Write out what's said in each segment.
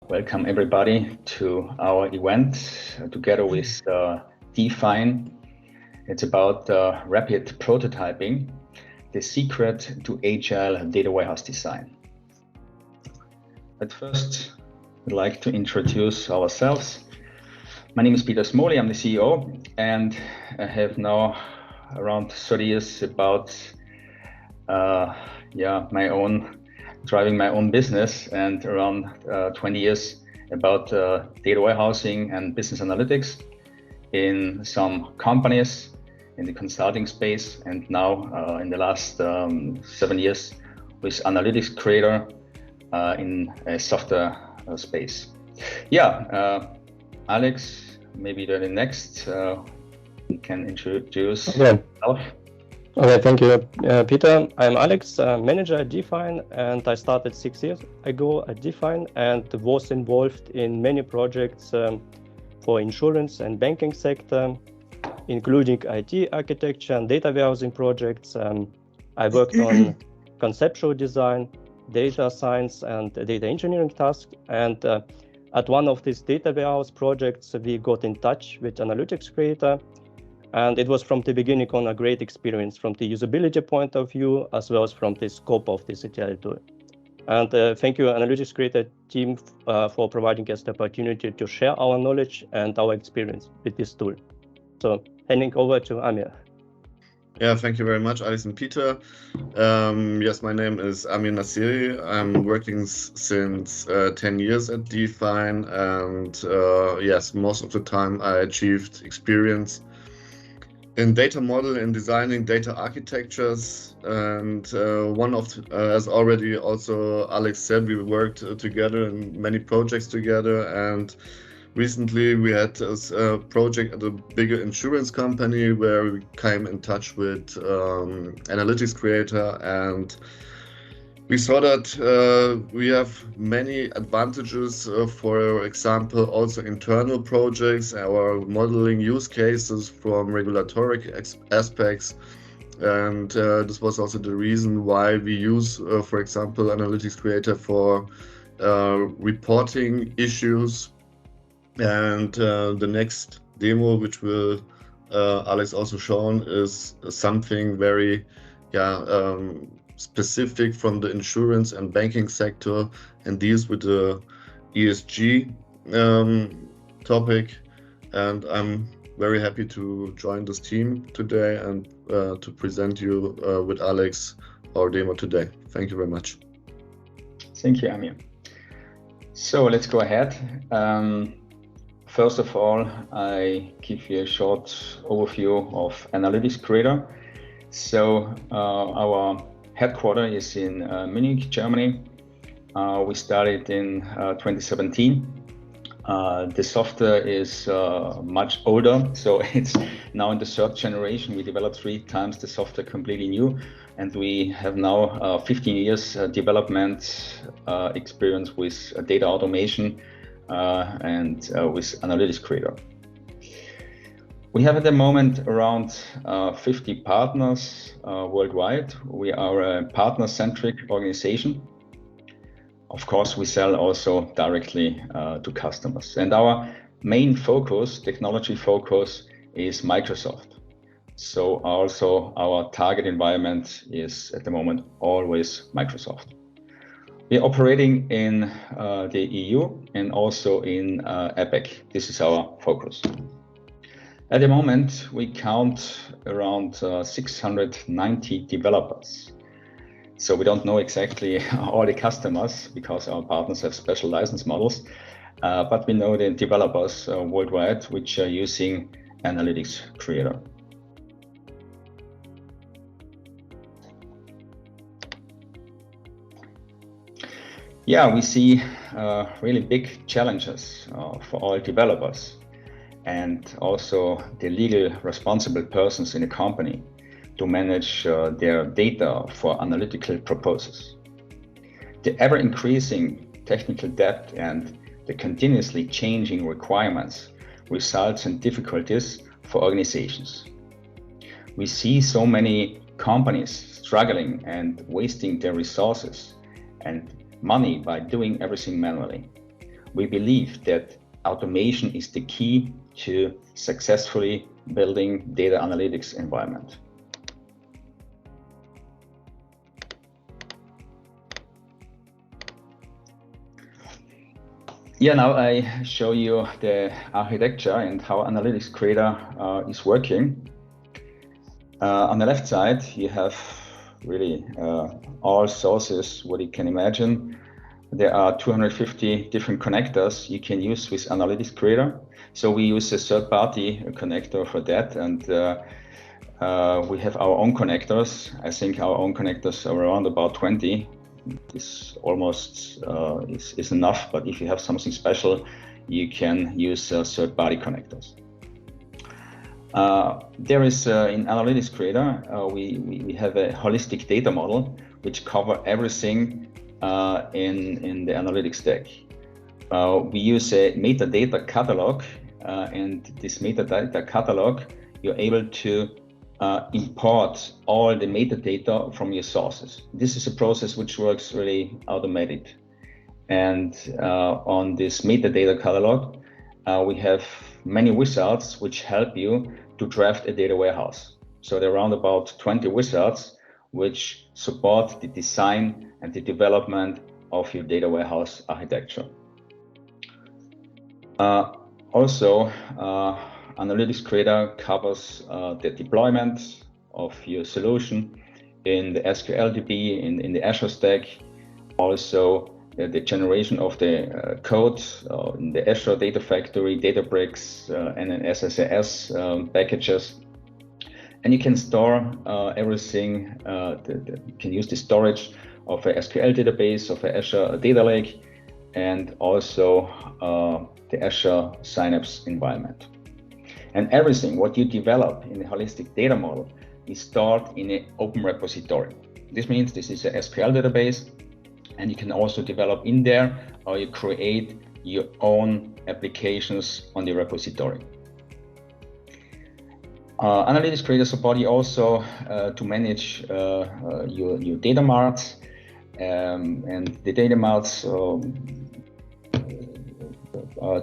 Welcome everybody to our event together with Define. It's about rapid prototyping, the secret to Agile data warehouse design. But first, I'd like to introduce ourselves. My name is Peter Smoley, I'm the CEO, and I have now around 30 years about driving my own business, and around 20 years about data warehousing and business analytics in some companies in the consulting space, and now in the last 7 years with AnalyticsCreator in a software space. Alex, maybe the next you can introduce yourself. Okay, thank you, Peter. I'm Alex, manager at Define, and I started 6 years ago at Define and was involved in many projects for insurance and banking sector, including IT architecture and data warehousing projects. I worked on conceptual design, data science, and data engineering tasks. And at one of these data warehouse projects, we got in touch with AnalyticsCreator. And it was from the beginning on a great experience from the usability point of view, as well as from the scope of this Agile tool. And thank you, AnalyticsCreator team, for providing us the opportunity to share our knowledge and our experience with this tool. So handing over to Amir. Yeah, thank you very much, Alex and Peter. Yes, my name is Amir Nasiri. I'm working since 10 years at Define, and yes, most of the time I achieved experience in data model and designing data architectures. And as already also Alex said, we worked together in many projects together. And recently we had a project at a bigger insurance company where we came in touch with AnalyticsCreator, and we saw that we have many advantages, for example, also internal projects, our modeling use cases from regulatory aspects. And this was also the reason why we use, for example, AnalyticsCreator for reporting issues. And the next demo, which will Alex also shown, is something very specific from the insurance and banking sector, and deals with the ESG topic. And I'm very happy to join this team today and to present you with Alex our demo today. Thank you very much. Thank you, Amir. So let's go ahead. First of all, I give you a short overview of AnalyticsCreator. So our headquarters is in Munich, Germany. We started in 2017. The software is much older, so it's now in the third generation. We developed 3 times the software completely new, and we have now 15 years development experience with data automation and with AnalyticsCreator. We have at the moment around 50 partners worldwide. We are a partner-centric organization. Of course, we sell also directly to customers. And our main focus, technology focus, is Microsoft. So also our target environment is at the moment always Microsoft. We are operating in the EU and also in APAC. This is our focus. At the moment, we count around 690 developers. So we don't know exactly all the customers because our partners have special license models, but we know the developers worldwide which are using AnalyticsCreator. Yeah, we see really big challenges for all developers and also the legal responsible persons in a company to manage their data for analytical purposes. The ever-increasing technical depth and the continuously changing requirements results in difficulties for organizations. We see so many companies struggling and wasting their resources and money by doing everything manually. we believe that automation is the key to successfully building data analytics environment. Yeah, now I show you the architecture and how AnalyticsCreator is working. On the left side, you have really all sources, what you can imagine. There are 250 different connectors you can use with AnalyticsCreator. So we use a third-party connector for that, and we have our own connectors. I think our own connectors are around about 20. This almost is enough, but if you have something special, you can use third-party connectors. There is in AnalyticsCreator, we have a holistic data model which covers everything in the analytics stack. We use a metadata catalog, and this metadata catalog, you're able to import all the metadata from your sources. This is a process which works really automated. And on this metadata catalog, we have many wizards which help you to draft a data warehouse. So there are around about 20 wizards which support the design and the development of your data warehouse architecture. Also, AnalyticsCreator covers the deployment of your solution in the SQLDB, in the Azure stack, also the generation of the code in the Azure Data Factory, Databricks, and then SSAS packages. And you can store everything, you can use the storage of a SQL database, of a Azure Data Lake, and also the Azure Synapse environment. And everything what you develop in the holistic data model is stored in an open repository. This means this is a SQL database, and you can also develop in there, or you create your own applications on the repository. AnalyticsCreator support you also to manage your data marts, and the data marts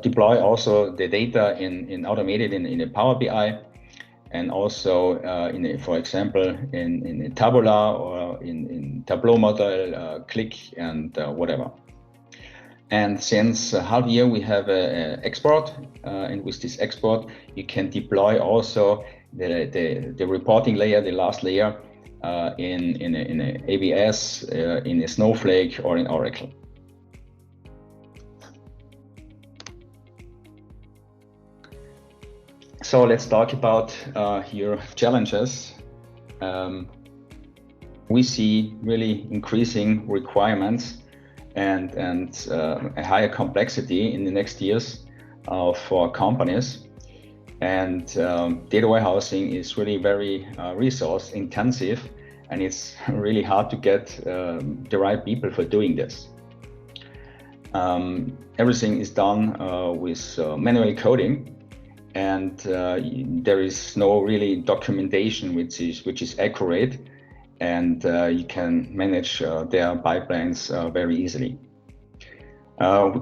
deploy also the data in automated in a Power BI, and also for example in a Tabula or in Tableau model, Click and whatever. And since half year we have an export, and with this export you can deploy also the reporting layer, the last layer, in an AWS, in a Snowflake, or in Oracle. So let's talk about your challenges. We see really increasing requirements and a higher complexity in the next years for companies. And data warehousing is really very resource intensive, and it's really hard to get the right people for doing this. Everything is done with manual coding, and there is no really documentation which is accurate, and you can manage their pipelines very easily.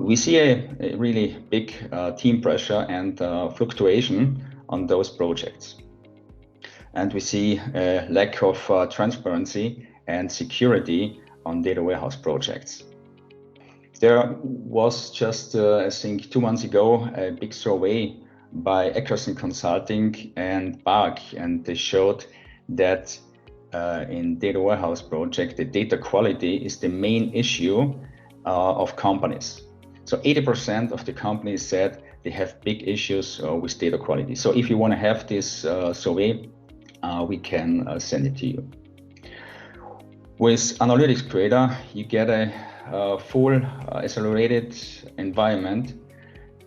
We see a really big team pressure and fluctuation on those projects. And we see a lack of transparency and security on data warehouse projects. There was just, I think 2 months ago, a big survey by Accuracy Consulting and BARC, and they showed that in data warehouse project, the data quality is the main issue of companies. So 80% of the companies said they have big issues with data quality. So if you want to have this survey, we can send it to you. With AnalyticsCreator, you get a full accelerated environment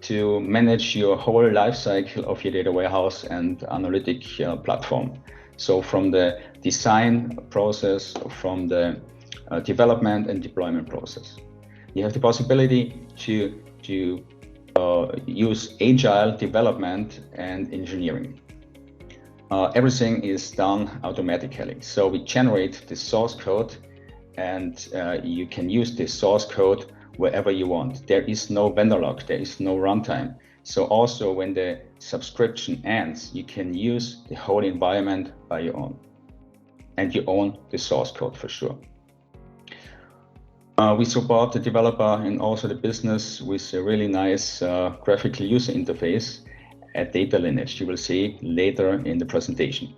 to manage your whole lifecycle of your data warehouse and analytic platform. So from the design process, from the development and deployment process. You have the possibility to use agile development and engineering. Everything is done automatically. So we generate the source code, and you can use the source code wherever you want. There is no vendor lock, there is no runtime. So also when the subscription ends, you can use the whole environment by your own. And you own the source code for sure. We support the developer and also the business with a really nice graphical user interface at data lineage. You will see later in the presentation.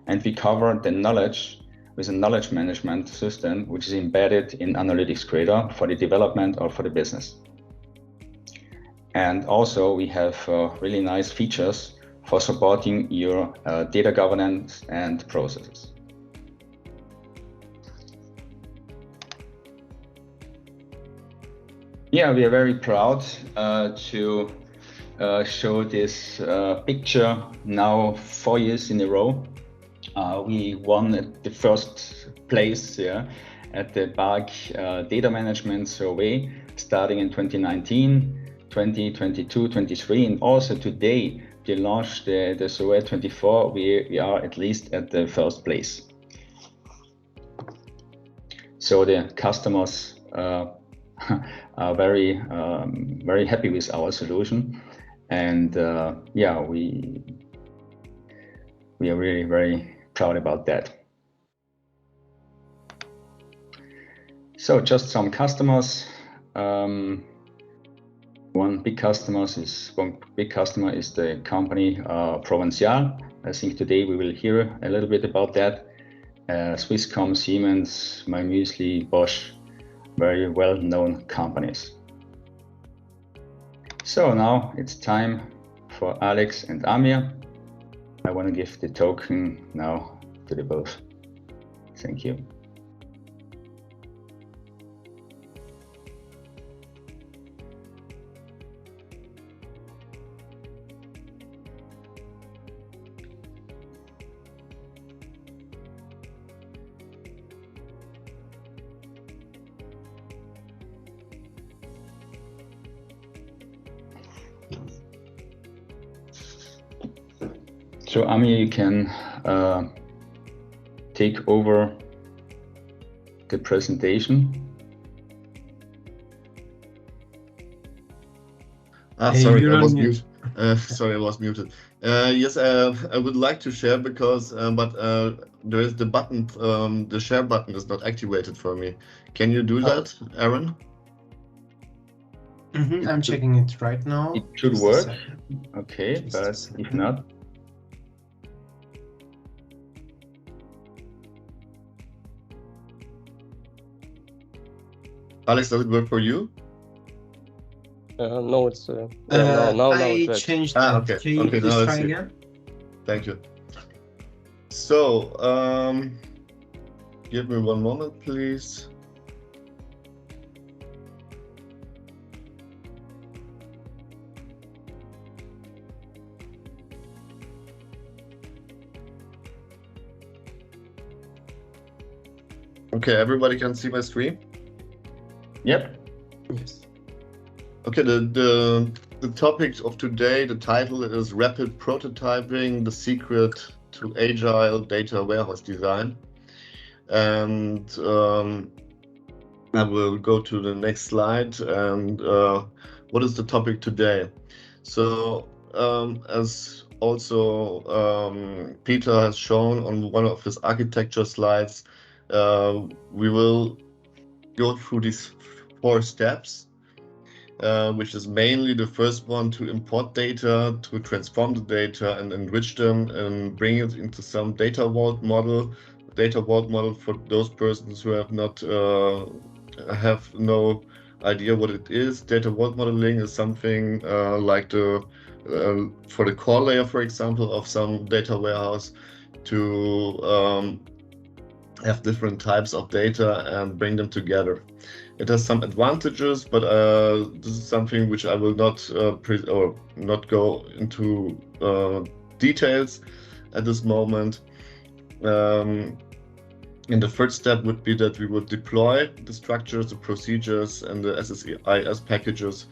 And we cover the knowledge with a knowledge management system, which is embedded in AnalyticsCreator for the development or for the business. And also we have really nice features for supporting your data governance and processes. Yeah, we are very proud to show this picture now 4 years in a row. We won the first place at the BAG Data Management Survey starting in 2019, 2022, 23, and also today we launched the survey 24. We are at least at the first place. So the customers are very happy with our solution, and yeah, we are really very proud about that. So just some customers. One big customer is the company Provincial. I think today we will hear a little bit about that. Swisscom, Siemens, My Muesli, Bosch, very well-known companies. So now it's time for Alex and Amir. I want to give the token now to the both. Thank you. So Amir, you can take over the presentation. Sorry, I was muted. Sorry, I was muted. Yes, I would like to share because, but there is the button, the share button is not activated for me. Can you do that, Aaron? I'm checking it right now. It should work. Okay, but if not. Alex, does it work for you? No, it's now I it's changed that. Okay. Can you Okay, please now try let's see. again? Thank you. So, give me one moment, please. Okay, everybody can see my screen? Yep. Yes. Okay, the topic of today, the title is Rapid Prototyping, the Secret to Agile Data Warehouse Design. And I will go to the next slide. And what is the topic today? So as also Peter has shown on one of his architecture slides, we will go through these 4 steps, which is mainly the first one to import data, to transform the data and enrich them and bring it into some data vault model. Data vault model, for those persons who have not have no idea what it is. Data vault modeling is something like the for the core layer, for example, of some data warehouse to have different types of data and bring them together. It has some advantages, but this is something which I will not go into details at this moment. And the third step would be that we would deploy the structures, the procedures, and the SSIS packages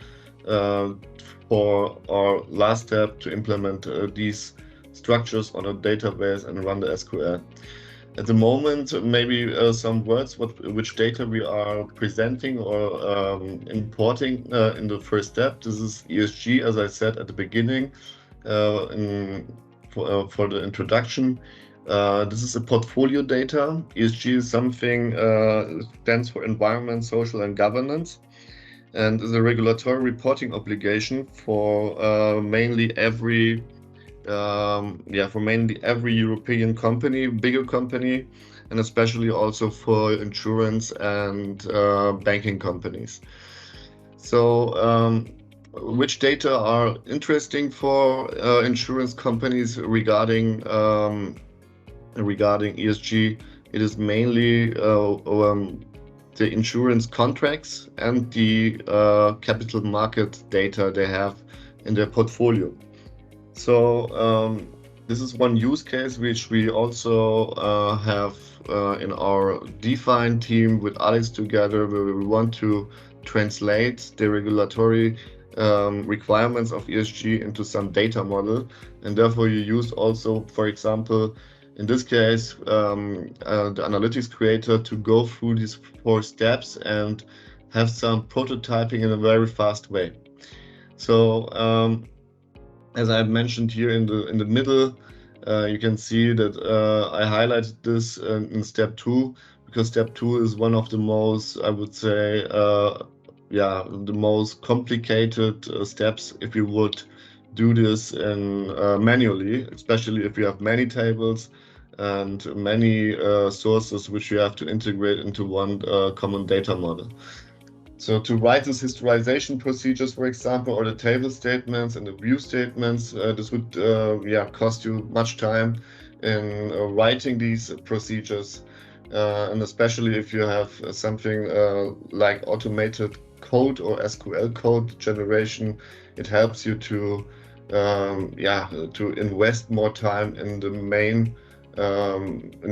for our last step to implement these structures on a database and run the SQL. At the moment, maybe some words which data we are presenting or importing in the first step. This is ESG, as I said at the beginning for the introduction. This is a portfolio data. ESG is something stands for environment, social, and governance, and is a regulatory reporting obligation for mainly every European company, bigger company, and especially also for insurance and banking companies. So which data are interesting for insurance companies regarding ESG? It is mainly the insurance contracts and the capital market data they have in their portfolio. So this is one use case which we also have in our Define team with Alex together, where we want to translate the regulatory requirements of ESG into some data model, and therefore you use also, for example, in this case, the AnalyticsCreator to go through these 4 steps and have some prototyping in a very fast way. So as I mentioned here in the middle, you can see that I highlighted this in step 2, because step 2 is one of the most, I would say, the most complicated steps if you would do this in manually, especially if you have many tables and many sources which you have to integrate into one common data model. So to write these historization procedures, for example, or the table statements and the view statements, this would cost you much time in writing these procedures, and especially if you have something like automated code or SQL code generation, it helps you to invest more time in the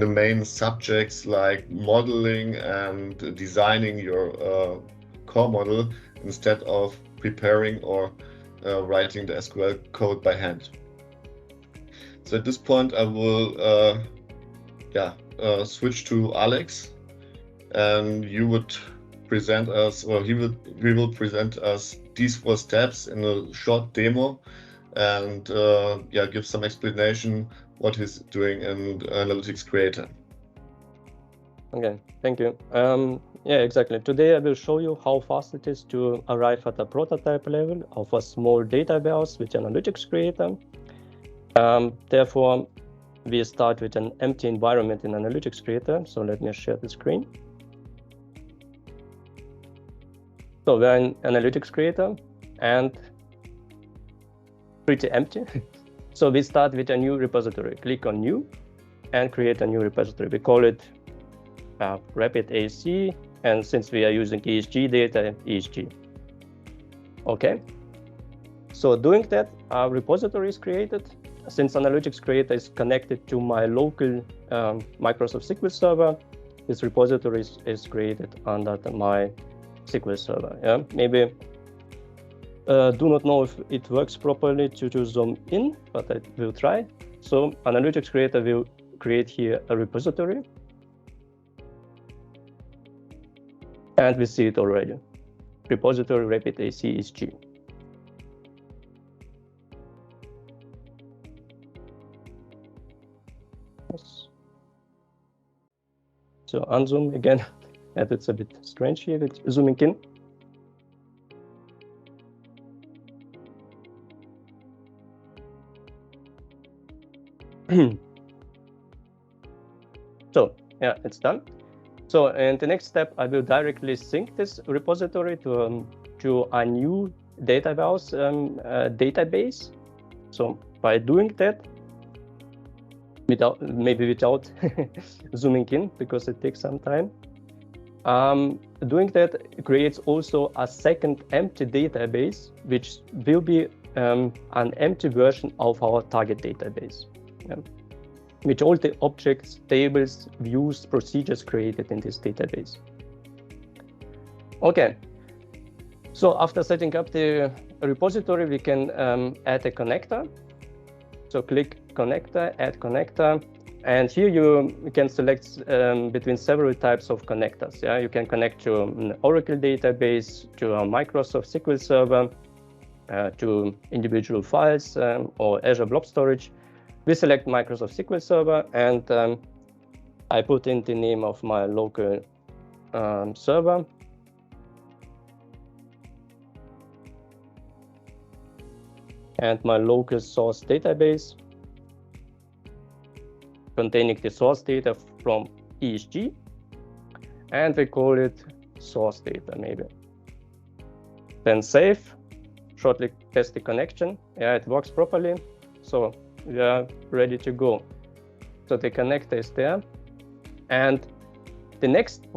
main subjects like modeling and designing your core model, instead of preparing or writing the SQL code by hand. So at this point I will switch to Alex, and you would present us, or we will present us these 4 steps in a short demo, and give some explanation what he's doing in AnalyticsCreator. Okay, thank you. Yeah, exactly. Today I will show you how fast it is to arrive at a prototype level of a small data warehouse with AnalyticsCreator. Therefore, we start with an empty environment in AnalyticsCreator. So let me share the screen. So we're in AnalyticsCreator and pretty empty. So we start with a new repository. Click on New and create a new repository. We call it Rapid AC, and since we are using ESG data, ESG. Okay. So doing that, our repository is created. Since AnalyticsCreator is connected to my local Microsoft SQL server, this repository is created under my SQL server. Yeah, maybe do not know if it works properly to zoom in, but I will try. So AnalyticsCreator will create here a repository, and we see it already. Repository Rapid AC ESG. Yes. So unzoom again, and it's a bit strange here with zooming in. So yeah, it's done. So in the next step, I will directly sync this repository to a new data warehouse database. So by doing that, without zooming in, because it takes some time, doing that creates also a second empty database, which will be an empty version of our target database. Yeah. With all the objects, tables, views, procedures created in this database. Okay, so after setting up the repository, we can add a connector. So click connector, add connector. And here you can select between several types of connectors. Yeah, you can connect to an Oracle database, to a Microsoft SQL Server, to individual files or Azure Blob Storage. We select Microsoft SQL Server, and I put in the name of my local server. And my local source database containing the source data from ESG, and we call it source data maybe. Then save, shortly test the connection. Yeah, it works properly, so we are ready to go. So the connector is there, and the next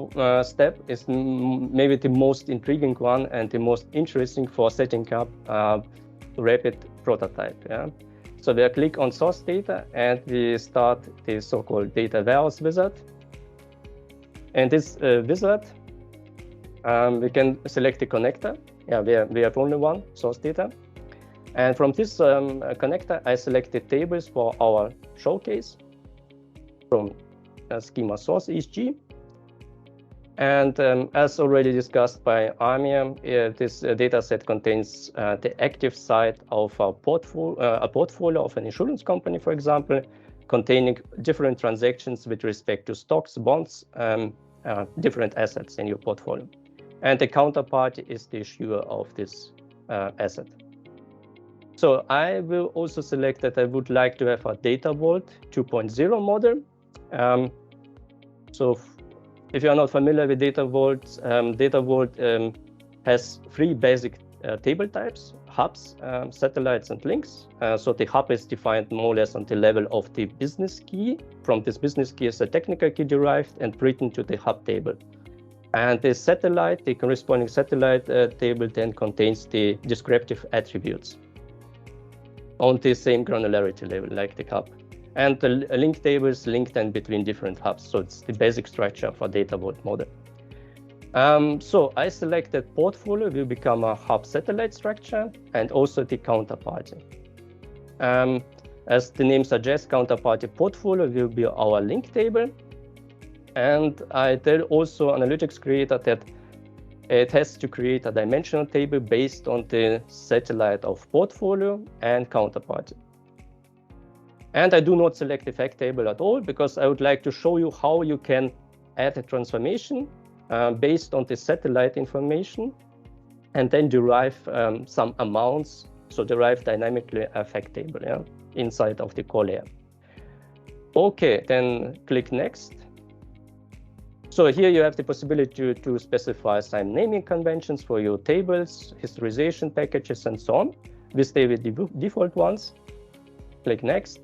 step is maybe the most intriguing one and the most interesting for setting up rapid prototype. Yeah, so we click on source data and we start the so-called data warehouse wizard. And this wizard, we can select the connector. Yeah, we have only one, source data. And from this connector, I select the tables for our showcase from schema source ESG. And as already discussed by Amir, this data set contains the active side of a portfolio of an insurance company, for example, containing different transactions with respect to stocks, bonds, different assets in your portfolio. And the counterparty is the issuer of this asset. So I will also select that I would like to have a Data Vault 2.0 model. So if you are not familiar with Data Vault, Data Vault has three basic table types: hubs, satellites, and links. So the hub is defined more or less on the level of the business key. From this business key is a technical key derived and written to the hub table. And the satellite, the corresponding satellite table then contains the descriptive attributes on the same granularity level like the hub. And the link table is linked then between different hubs. So it's the basic structure for Data Vault model. So I select that portfolio will become a hub satellite structure and also the counterparty. As the name suggests, counterparty portfolio will be our link table. And I tell also AnalyticsCreator that it has to create a dimensional table based on the satellite of portfolio and counterparty. And I do not select the fact table at all because I would like to show you how you can add a transformation based on the satellite information and then derive some amounts, so derive dynamically a fact table inside of the core layer. Okay, then click next. So here you have the possibility to specify some naming conventions for your tables, historization packages, and so on. We stay with the default ones. Click next.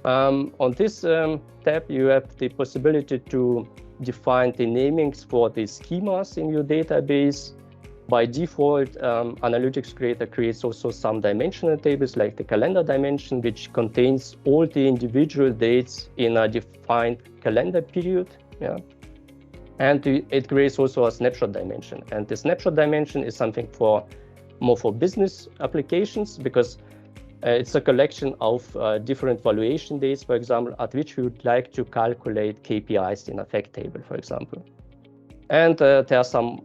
On this tab, you have the possibility to define the namings for the schemas in your database. By default, AnalyticsCreator creates also some dimensional tables like the calendar dimension, which contains all the individual dates in a defined calendar period. Yeah. And it creates also a snapshot dimension. And the snapshot dimension is something more for business applications because it's a collection of different valuation dates, for example, at which we would like to calculate KPIs in a fact table, for example. And there are some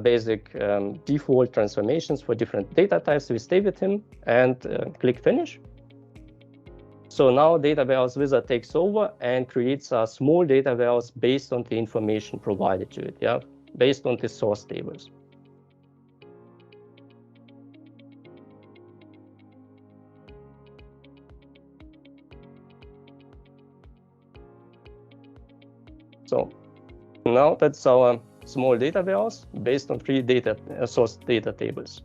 basic default transformations for different data types. We stay with him and click finish. So now Data Warehouse Wizard takes over and creates a small data warehouse based on the information provided to it, yeah, based on the source tables. So now that's our small data warehouse based on three source data tables.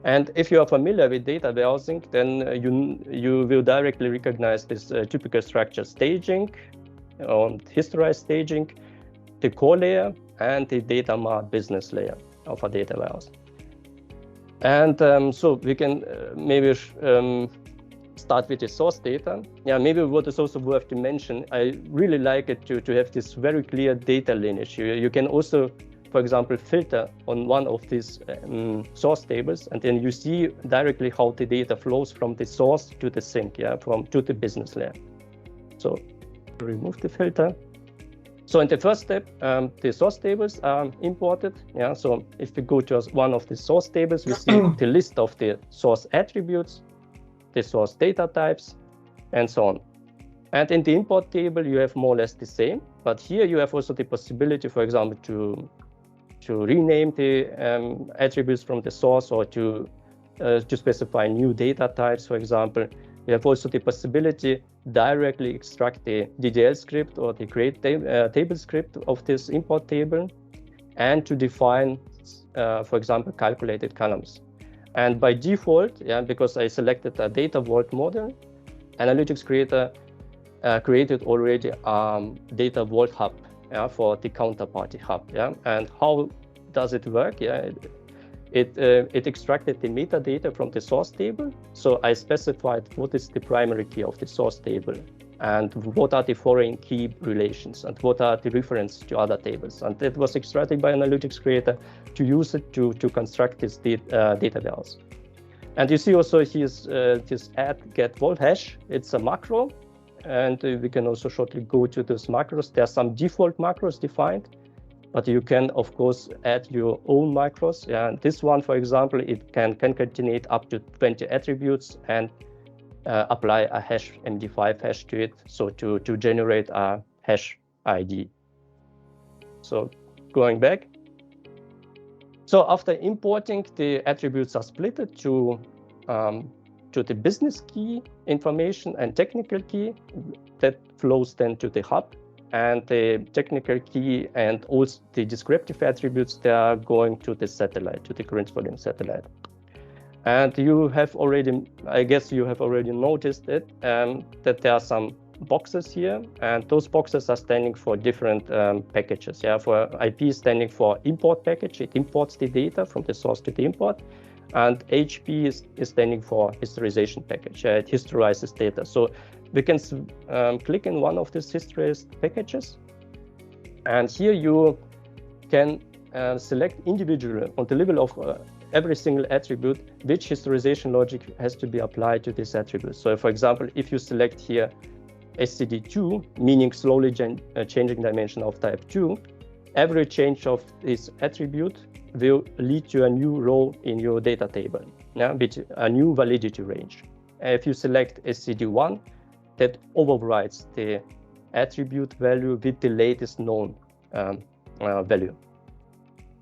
And if you are familiar with data warehousing, then you will directly recognize this typical structure: staging, historized staging, the core layer, and the data mart business layer of a data warehouse. And so we can maybe start with the source data. Yeah, maybe what is also worth to mention, I really like it to have this very clear data lineage. You can also, for example, filter on one of these source tables, and then you see directly how the data flows from the source to the sink, yeah, to the business layer. So remove the filter. So in the first step, the source tables are imported. Yeah. So if we go to one of the source tables, we see the list of the source attributes, the source data types, and so on. And in the import table, you have more or less the same. But here you have also the possibility, for example, to rename the attributes from the source, or to specify new data types, for example. You have also the possibility directly extract the DDL script or the create table script of this import table, and to define, for example, calculated columns. And by default, yeah, because I selected a data vault model, AnalyticsCreator created already data vault hub, yeah, for the counterparty hub. Yeah. And how does it work? Yeah. It extracted the metadata from the source table. So I specified what is the primary key of the source table, and what are the foreign key relations, and what are the references to other tables. And it was extracted by AnalyticsCreator to use it to construct this data warehouse. And you see also here's this add get vault hash. It's a macro, and we can also shortly go to those macros. There are some default macros defined, but you can, of course, add your own macros. And this one, for example, it can concatenate up to 20 attributes and apply a hash MD5 hash to it, so to generate a hash ID. So going back. So after importing, the attributes are split to the business key information and technical key that flows then to the hub. And the technical key and also the descriptive attributes, they are going to the satellite, to the corresponding satellite. And you have already, I guess you have already noticed it, that there are some boxes here, and those boxes are standing for different packages. Yeah, for IP standing for import package, it imports the data from the source to the import. And HP is standing for historization package. It historizes data. So we can click in one of these historized packages, and here you can select individually on the level of every single attribute which historization logic has to be applied to this attribute. So for example, if you select here SCD2, meaning slowly changing dimension of type 2, every change of this attribute will lead to a new row in your data table, yeah, with a new validity range. If you select SCD1, that overrides the attribute value with the latest known value.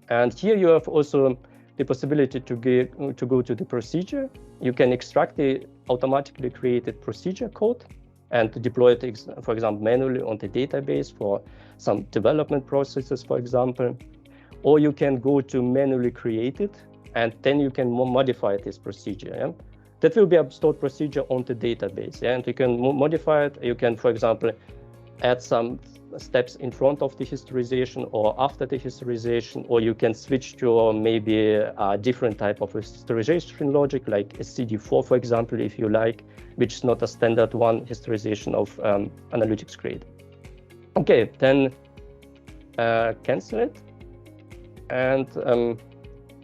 And here you have also the possibility to go to the procedure. You can extract the automatically created procedure code and deploy it, for example, manually on the database for some development processes, for example. Or you can go to manually create it, and then you can modify this procedure. Yeah? That will be a stored procedure on the database. Yeah? And you can modify it. You can, for example, add some steps in front of the historization or after the historization, or you can switch to maybe a different type of historization logic, like SCD4, for example, if you like, which is not a standard one historization of AnalyticsCreator. Okay, then cancel it. And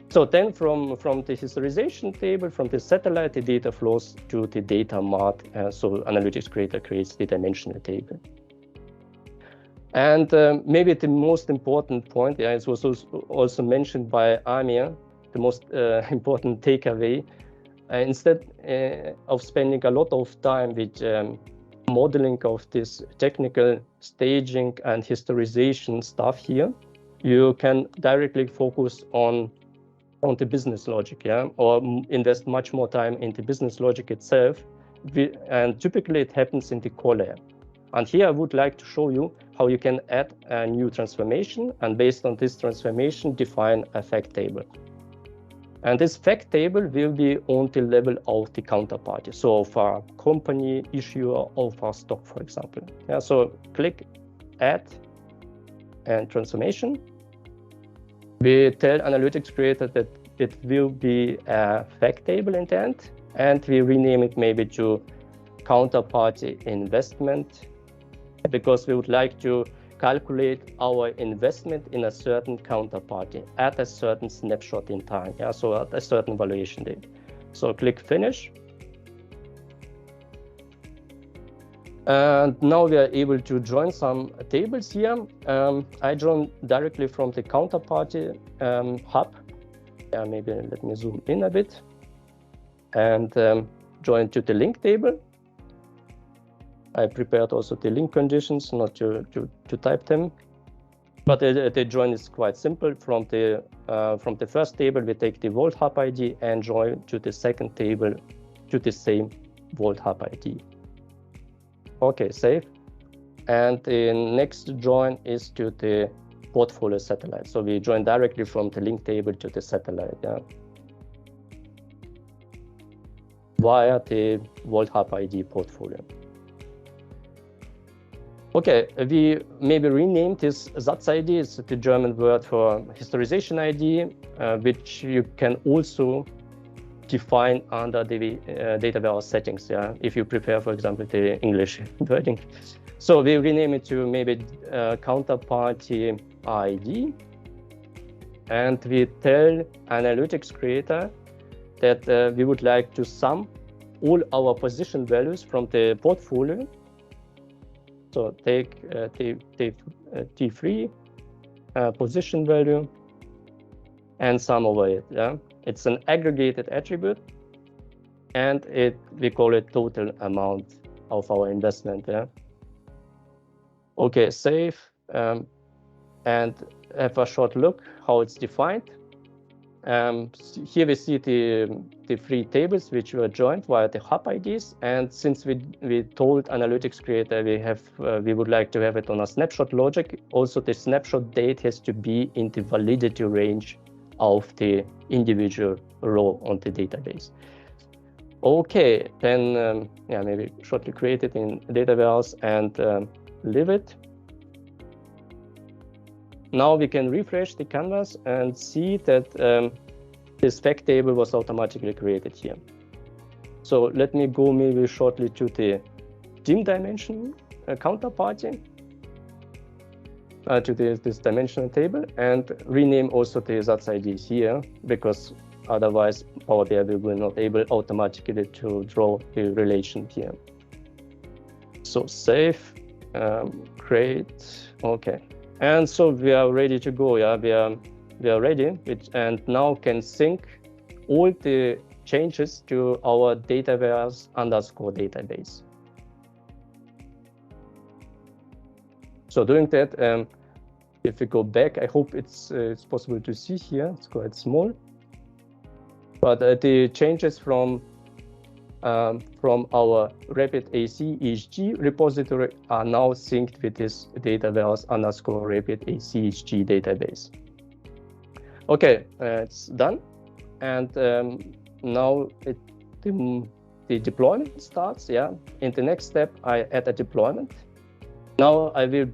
so then from the historization table, from the satellite, the data flows to the data mart. So AnalyticsCreator creates the dimensional table. And maybe the most important point, yeah, it was also mentioned by Amir, the most important takeaway, instead of spending a lot of time with modeling of this technical staging and historization stuff here, you can directly focus on the business logic, yeah, or invest much more time in the business logic itself. And typically it happens in the core layer. And here I would like to show you how you can add a new transformation, and based on this transformation, define a fact table. And this fact table will be on the level of the counterparty. So for company, issuer, or for stock, for example. Yeah, so click Add and Transformation. We tell AnalyticsCreator that it will be a fact table in the end, and we rename it maybe to counterparty investment, because we would like to calculate our investment in a certain counterparty at a certain snapshot in time, yeah, so at a certain valuation date. So click Finish. And now we are able to join some tables here. I join directly from the counterparty hub. Yeah, maybe let me zoom in a bit and join to the link table. I prepared also the link conditions, not to type them. But the join is quite simple. From the first table, we take the Vault Hub ID and join to the second table to the same Vault Hub ID. Okay, save. And the next join is to the portfolio satellite. So we join directly from the link table to the satellite, yeah, via the Vault Hub ID portfolio. Okay, we maybe renamed this SATS ID. It's the German word for historization ID, which you can also define under the data warehouse settings, yeah, if you prefer, for example, the English wording. So we rename it to maybe counterparty ID, and we tell AnalyticsCreator that we would like to sum all our position values from the portfolio. So take T3 position value and sum over it, yeah. It's an aggregated attribute, and we call it total amount of our investment. Yeah. Okay, save and have a short look how it's defined. Here we see the three tables which were joined via the hub IDs, and since we told AnalyticsCreator we would like to have it on a snapshot logic, also the snapshot date has to be in the validity range of the individual row on the database. Okay, then yeah, maybe shortly create it in data warehouse and leave it. Now we can refresh the canvas and see that this fact table was automatically created here. So let me go maybe shortly to the dim dimension counterparty, to this dimensional table, and rename also the SATS ID here, because otherwise Power BI will not able automatically to draw the relation here. So save, create, okay. And so we are ready to go, yeah, we are ready, and now can sync all the changes to our data warehouse underscore database. So doing that, if we go back, I hope it's possible to see here. It's quite small, but the changes from our Rapid AC ESG repository are now synced with this data warehouse underscore Rapid AC ESG database. Okay, it's done, and now the deployment starts. Yeah, in the next step, I add a deployment. Now I will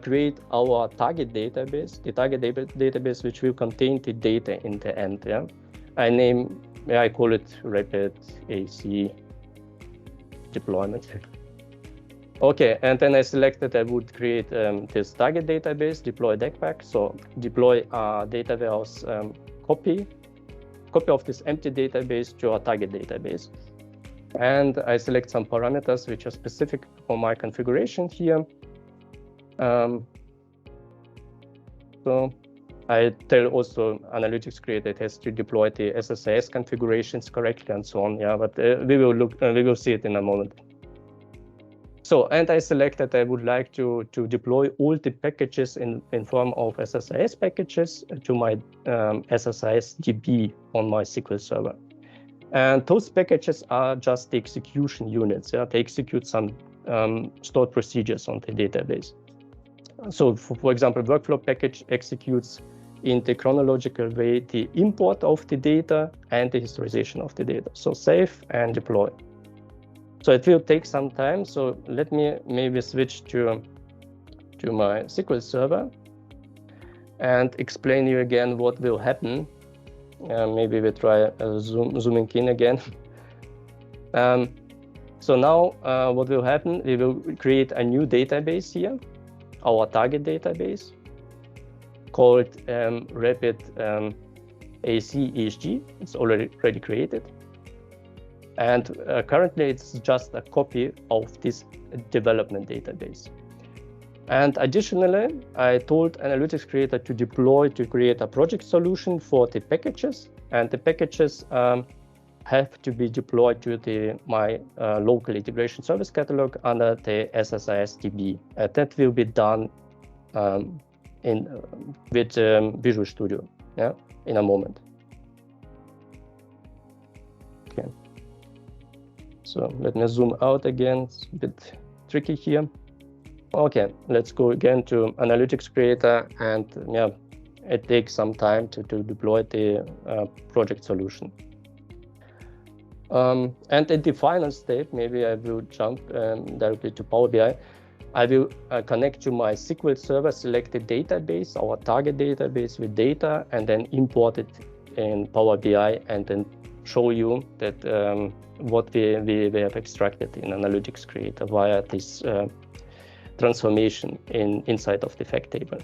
create our target database, the target database which will contain the data in the end. Yeah, I call it Rapid AC deployment. Okay, and then I selected I would create this target database, deploy DECPAC. So deploy a data warehouse copy of this empty database to our target database. And I select some parameters which are specific for my configuration here. So I tell also AnalyticsCreator it has to deploy the SSIS configurations correctly and so on. Yeah, but we will see it in a moment. So, and I select that I would like to deploy all the packages in form of SSIS packages to my SSIS DB on my SQL Server. And those packages are just the execution units. Yeah? They execute some stored procedures on the database. So, for example, workflow package executes in the chronological way the import of the data and the historization of the data. So save and deploy. So it will take some time. So let me maybe switch to my SQL Server and explain you again what will happen. Maybe we try zooming in again. So now what will happen? We will create a new database here, our target database, called Rapid AC ESG. It's already created. And currently, it's just a copy of this development database. And additionally, I told AnalyticsCreator to deploy to create a project solution for the packages, and the packages have to be deployed to my local integration service catalog under the SSIS DB. That will be done with Visual Studio, yeah, in a moment. Okay. So let me zoom out again. It's a bit tricky here. Okay, let's go again to AnalyticsCreator, and yeah, it takes some time to deploy the project solution. And in the final step, maybe I will jump directly to Power BI. I will connect to my SQL Server, select the database, our target database with data, and then import it in Power BI, and then show you that what we have extracted in AnalyticsCreator via this transformation inside of the fact table.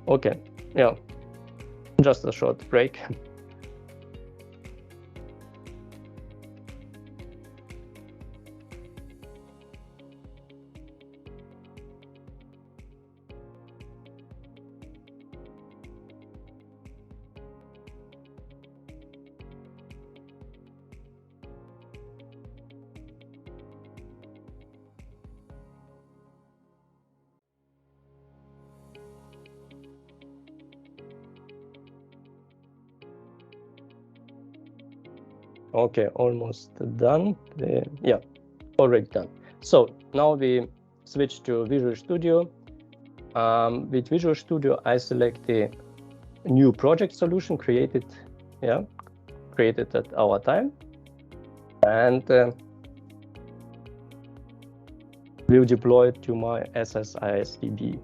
Okay, yeah, just a short break. Okay, almost done. Yeah, already done. So now we switch to Visual Studio. With Visual Studio, I select the new project solution created at our time, and we'll deploy it to my SSIS DB.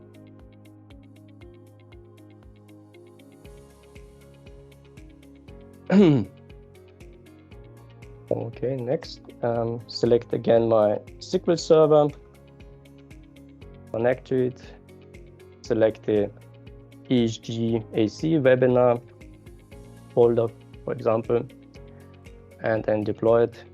Okay, next, select again my SQL Server, connect to it, select the ESG AC webinar folder, for example, and then deploy it.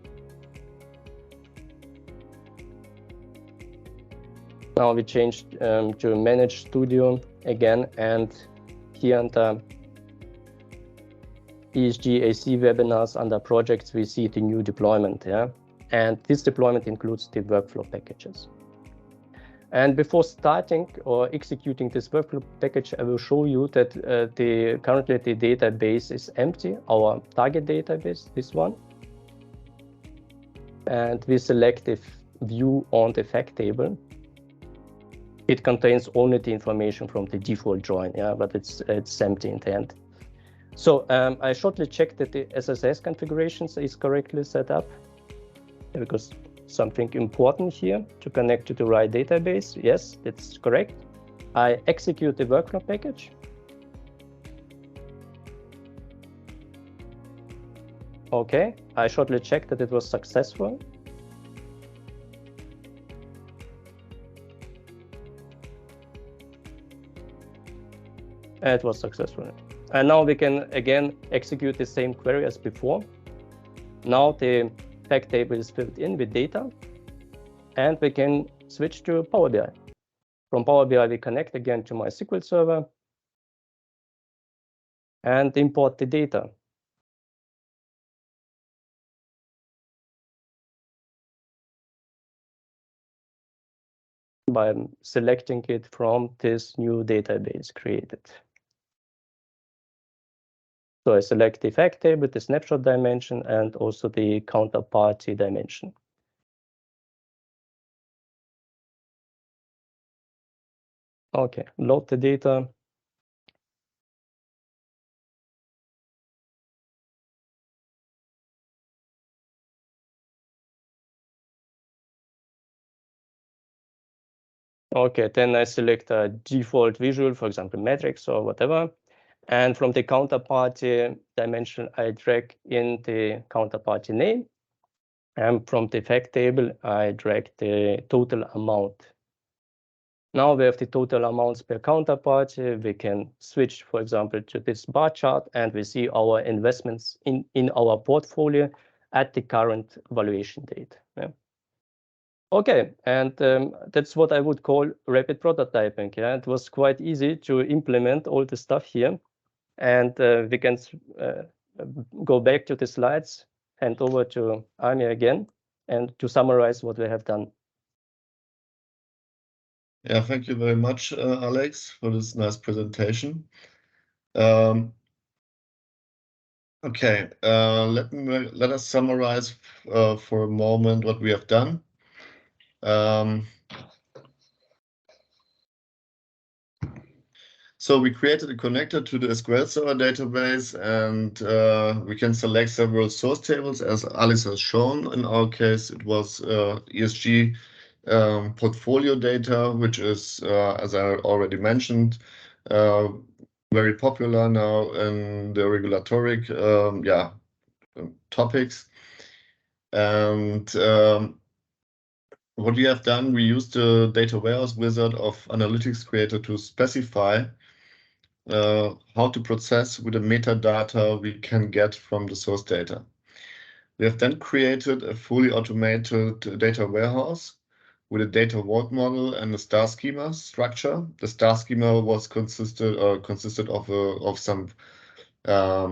Now we change to Manage Studio again, and here under ESG AC webinars under projects, we see the new deployment, yeah, and this deployment includes the workflow packages. And before starting or executing this workflow package, I will show you that currently the database is empty, our target database, this one, and we select the view on the fact table. It contains only the information from the default join, yeah, but it's empty in the end. So I shortly checked that the SSIS configurations is correctly set up, because something important here to connect to the right database. Yes, that's correct. I execute the workflow package. Okay, I shortly checked that it was successful. It was successful. And now we can again execute the same query as before. Now the fact table is filled in with data, and we can switch to Power BI. From Power BI, we connect again to my SQL Server and import the data. By selecting it from this new database created. So I select the fact table, the snapshot dimension, and also the counterparty dimension. Okay, load the data. Okay, then I select a default visual, for example, matrix or whatever. And from the counterparty dimension, I drag in the counterparty name. And from the fact table, I drag the total amount. Now we have the total amounts per counterparty. We can switch, for example, to this bar chart, and we see our investments in our portfolio at the current valuation date. Yeah. Okay, and that's what I would call rapid prototyping. Yeah, it was quite easy to implement all the stuff here, and we can go back to the slides, hand over to Anya again, and to summarize what we have done. Yeah, thank you very much, Alex, for this nice presentation. Okay, let us summarize for a moment what we have done. So we created a connector to the SQL Server database, and we can select several source tables, as Alice has shown. In our case, it was ESG portfolio data, which is, as I already mentioned, very popular now in the regulatory topics. And what we have done, we used the data warehouse wizard of AnalyticsCreator to specify how to process with the metadata we can get from the source data. We have then created a fully automated data warehouse with a data vault model and a star schema structure. The star schema was consisted of some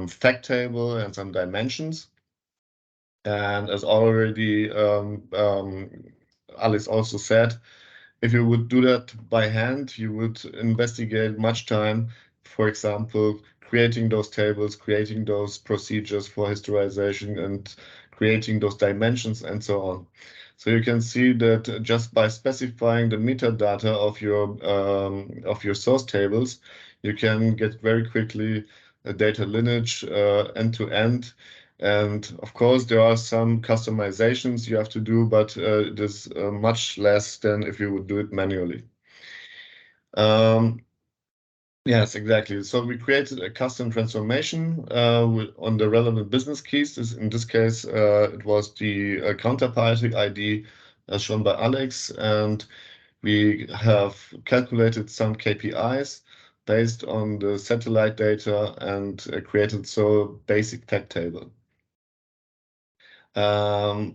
fact table and some dimensions. And as already Alice also said, if you would do that by hand, you would investigate much time, for example, creating those tables, creating those procedures for historization, and creating those dimensions and so on. So you can see that just by specifying the metadata of your source tables, you can get very quickly a data lineage end to end. And of course, there are some customizations you have to do, but it is much less than if you would do it manually. Yes, exactly. So we created a custom transformation on the relevant business keys. In this case, it was the counterparty ID as shown by Alex, and we have calculated some KPIs based on the satellite data and created so basic fact table. The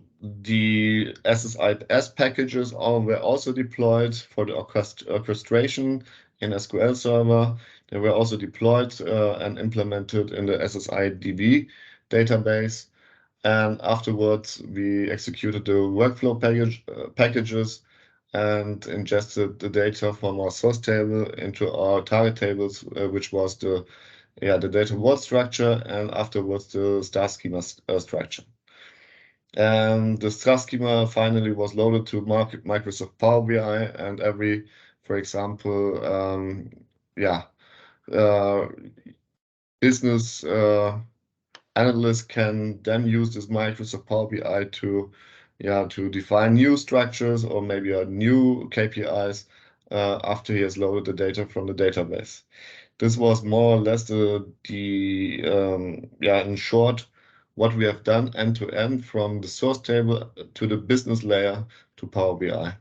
SSIS packages were also deployed for the orchestration in SQL Server. They were also deployed and implemented in the SSIDB database. And afterwards, we executed the workflow packages and ingested the data from our source table into our target tables, which was the data vault structure, and afterwards the star schema structure. And the star schema finally was loaded to Microsoft Power BI, and every, for example, business analyst can then use this Microsoft Power BI to define new structures or maybe new KPIs after he has loaded the data from the database. This was more or less in short, what we have done end to end from the source table to the business layer to Power BI.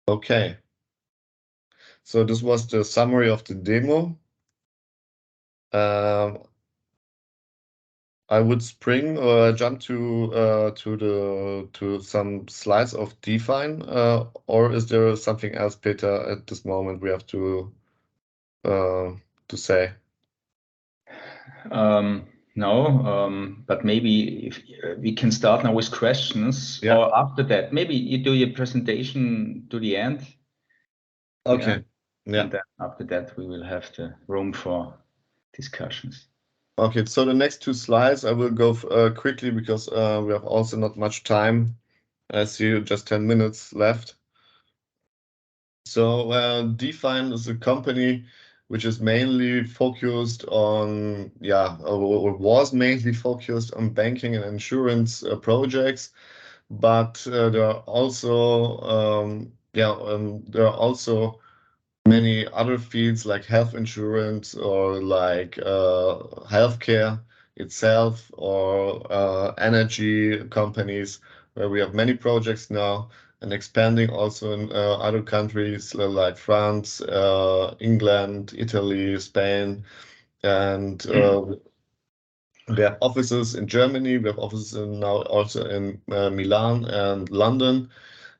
Okay. So this was the summary of the demo. I would spring or jump to some slides of Define, or is there something else, Peter, at this moment we have to say? No, but maybe if we can start now with questions, or after that, maybe you do your presentation to the end. Okay. Yeah. And then after that, we will have the room for discussions. Okay, so the next two slides I will go quickly because we have also not much time. I see just 10 minutes left. So Define is a company which is mainly focused on, or was mainly focused on banking and insurance projects, but there are also many other fields like health insurance or like healthcare itself or energy companies where we have many projects now and expanding also in other countries like France, England, Italy, Spain, and We have offices in Germany. We have offices now also in Milan and London,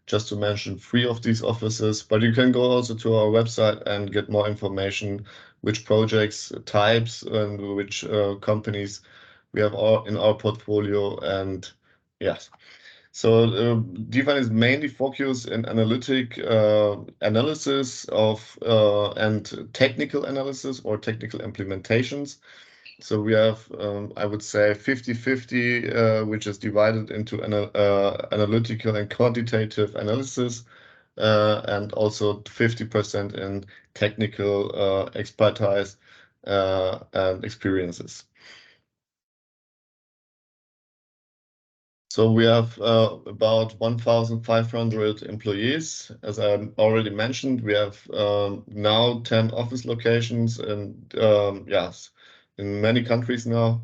just to mention 3 of these offices. But you can go also to our website and get more information, which projects, types, and which companies we have in our portfolio. And yes, so DeFi is mainly focused in analysis of and technical analysis or technical implementations. So we have, I would say, 50-50, which is divided into analytical and quantitative analysis, and also 50% in technical expertise and experiences. So we have about 1,500 employees. As I already mentioned, we have now 10 office locations and yes, in many countries now.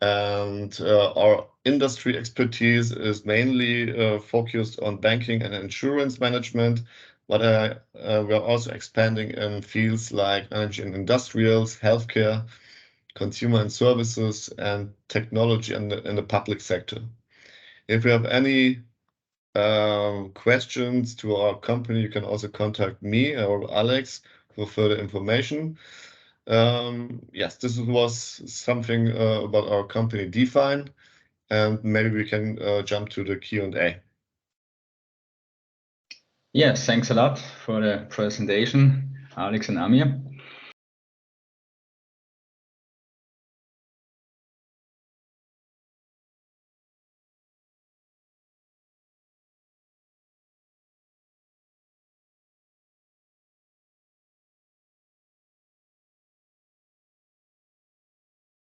And our industry expertise is mainly focused on banking and insurance management, but we are also expanding in fields like energy and industrials, healthcare, consumer and services, and technology in the public sector. If you have any questions to our company, you can also contact me or Alex for further information. Yes, this was something about our company DeFi, and maybe we can jump to the Q&A. Yes, thanks a lot for the presentation, Alex and Amir.